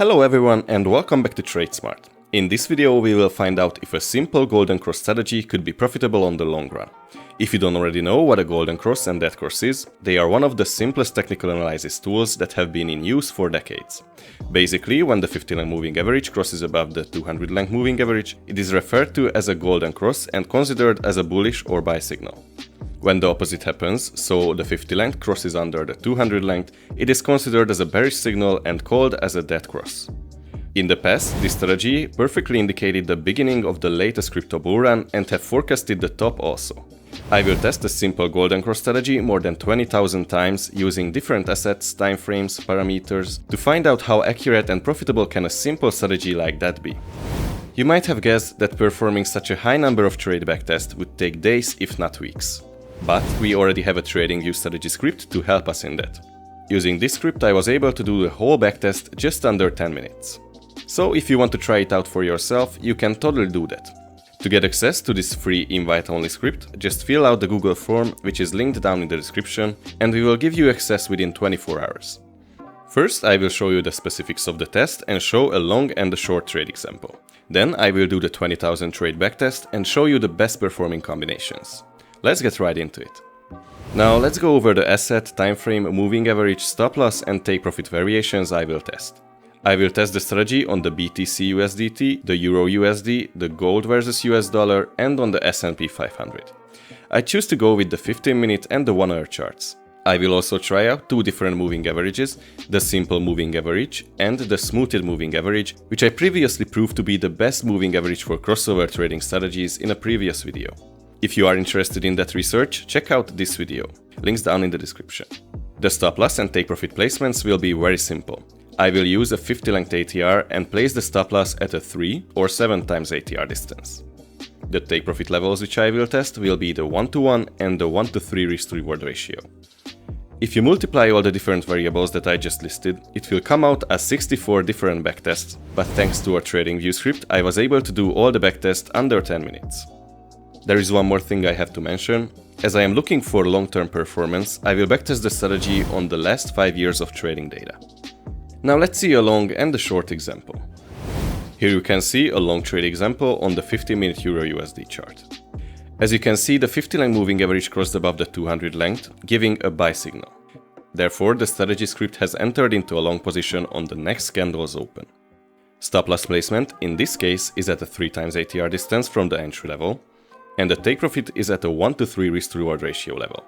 Hello everyone and welcome back to TradeSmart. In this video we will find out if a simple golden cross strategy could be profitable on the long run. If you don't already know what a golden cross and dead cross is, they are one of the simplest technical analysis tools that have been in use for decades. Basically, when the 50-length moving average crosses above the 200-length moving average, it is referred to as a golden cross and considered as a bullish or buy signal. When the opposite happens, so the 50-length crosses under the 200-length, it is considered as a bearish signal and called as a dead cross. In the past, this strategy perfectly indicated the beginning of the latest crypto bull run and have forecasted the top also. I will test the simple golden cross strategy more than 20,000 times using different assets, time frames, parameters to find out how accurate and profitable can a simple strategy like that be. You might have guessed that performing such a high number of trade backtests would take days if not weeks. But we already have a TradingView strategy script to help us in that. Using this script I was able to do the whole backtest just under 10 minutes. So if you want to try it out for yourself, you can totally do that. To get access to this free invite-only script, just fill out the Google form which is linked down in the description and we will give you access within 24 hours. First I will show you the specifics of the test and show a long and a short trade example. Then I will do the 20,000 trade backtest and show you the best performing combinations. Let's get right into it. Now let's go over the asset, time frame, moving average, stop loss and take profit variations I will test. I will test the strategy on the BTC USDT, the Euro USD, the gold versus US dollar and on the S&P 500. I choose to go with the 15-minute and the 1-hour charts. I will also try out two different moving averages, the simple moving average and the smoothed moving average, which I previously proved to be the best moving average for crossover trading strategies in a previous video. If you are interested in that research, check out this video. Links down in the description. The stop loss and take profit placements will be very simple. I will use a 50-length ATR and place the stop loss at a 3 or 7 times ATR distance. The take profit levels which I will test will be the 1-to-1 and the 1-to-3 risk to reward ratio. If you multiply all the different variables that I just listed, it will come out as 64 different backtests, but thanks to our TradingView script I was able to do all the backtests under 10 minutes. There is one more thing I have to mention. As I am looking for long-term performance, I will backtest the strategy on the last 5 years of trading data. Now let's see a long and a short example. Here you can see a long trade example on the 50-minute Euro USD chart. As you can see, the 50-length moving average crossed above the 200 length, giving a buy signal. Therefore, the strategy script has entered into a long position on the next candle's open. Stop loss placement, in this case, is at a 3 times ATR distance from the entry level, and the take profit is at a 1-to-3 risk to reward ratio level.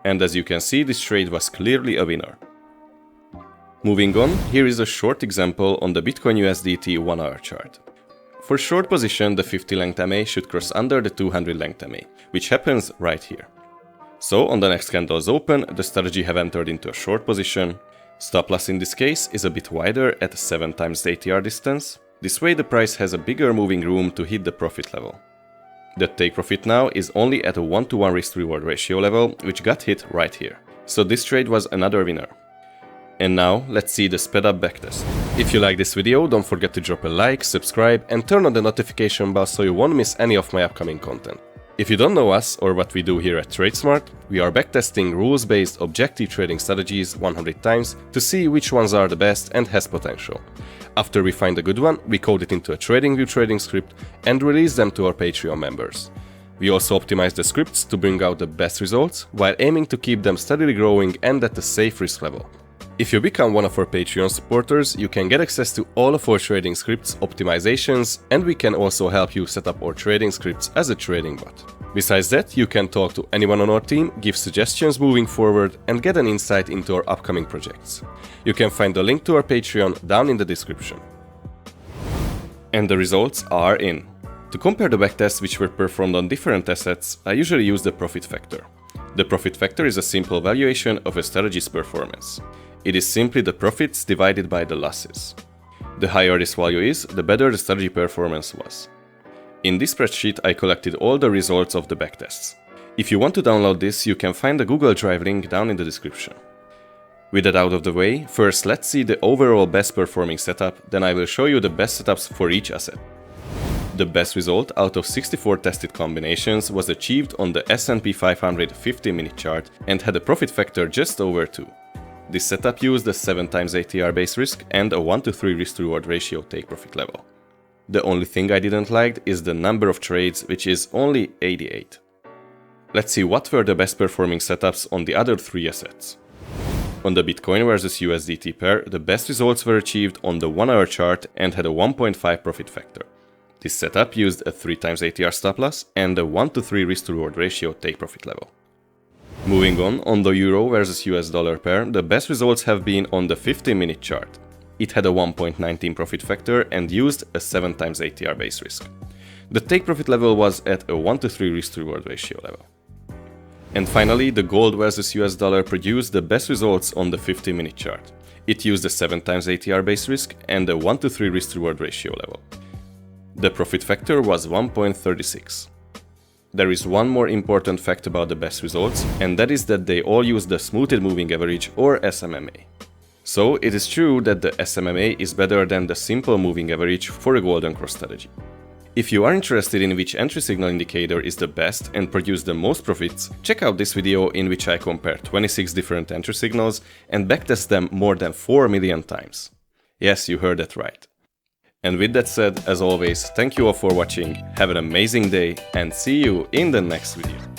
And as you can see, this trade was clearly a winner. Moving on, here is a short example on the Bitcoin USDT 1-hour chart. For short position, the 50-length MA should cross under the 200-length MA, which happens right here. So on the next candle's open, the strategy have entered into a short position. Stop loss in this case is a bit wider at 7 times the ATR distance. This way the price has a bigger moving room to hit the profit level. The take profit now is only at a 1-to-1 risk to reward ratio level, which got hit right here. So this trade was another winner. And now let's see the sped up backtest. If you like this video, don't forget to drop a like, subscribe and turn on the notification bell so you won't miss any of my upcoming content. If you don't know us or what we do here at TradeSmart, we are backtesting rules-based objective trading strategies 100 times to see which ones are the best and has potential. After we find a good one, we code it into a TradingView trading script and release them to our Patreon members. We also optimize the scripts to bring out the best results while aiming to keep them steadily growing and at a safe risk level. If you become one of our Patreon supporters, you can get access to all of our trading scripts, optimizations, and we can also help you set up our trading scripts as a trading bot. Besides that, you can talk to anyone on our team, give suggestions moving forward, and get an insight into our upcoming projects. You can find the link to our Patreon down in the description. And the results are in. To compare the backtests which were performed on different assets, I usually use the profit factor. The profit factor is a simple valuation of a strategy's performance. It is simply the profits divided by the losses. The higher this value is, the better the strategy performance was. In this spreadsheet I collected all the results of the backtests. If you want to download this, you can find the Google Drive link down in the description. With that out of the way, first let's see the overall best performing setup, then I will show you the best setups for each asset. The best result out of 64 tested combinations was achieved on the S&P 500 50-minute chart and had a profit factor just over 2. This setup used a 7 times ATR base risk and a 1 to 3 risk to reward ratio take profit level. The only thing I didn't like is the number of trades, which is only 88. Let's see what were the best performing setups on the other 3 assets. On the Bitcoin versus USDT pair, the best results were achieved on the 1-hour chart and had a 1.5 profit factor. This setup used a 3 times ATR stop loss and a 1 to 3 risk to reward ratio take profit level. Moving on the Euro versus US dollar pair, the best results have been on the 15-minute chart. It had a 1.19 profit factor and used a 7 times ATR base risk. The take profit level was at a 1 to 3 risk to reward ratio level. And finally, the gold versus US dollar produced the best results on the 15-minute chart. It used a 7 times ATR base risk and a 1 to 3 risk to reward ratio level. The profit factor was 1.36. There is one more important fact about the best results, and that is that they all use the smoothed moving average or SMMA. So it is true that the SMMA is better than the simple moving average for a golden cross strategy. If you are interested in which entry signal indicator is the best and produce the most profits, check out this video in which I compare 26 different entry signals and backtest them more than 4 million times. Yes, you heard that right. And with that said, as always, thank you all for watching, have an amazing day, and see you in the next video.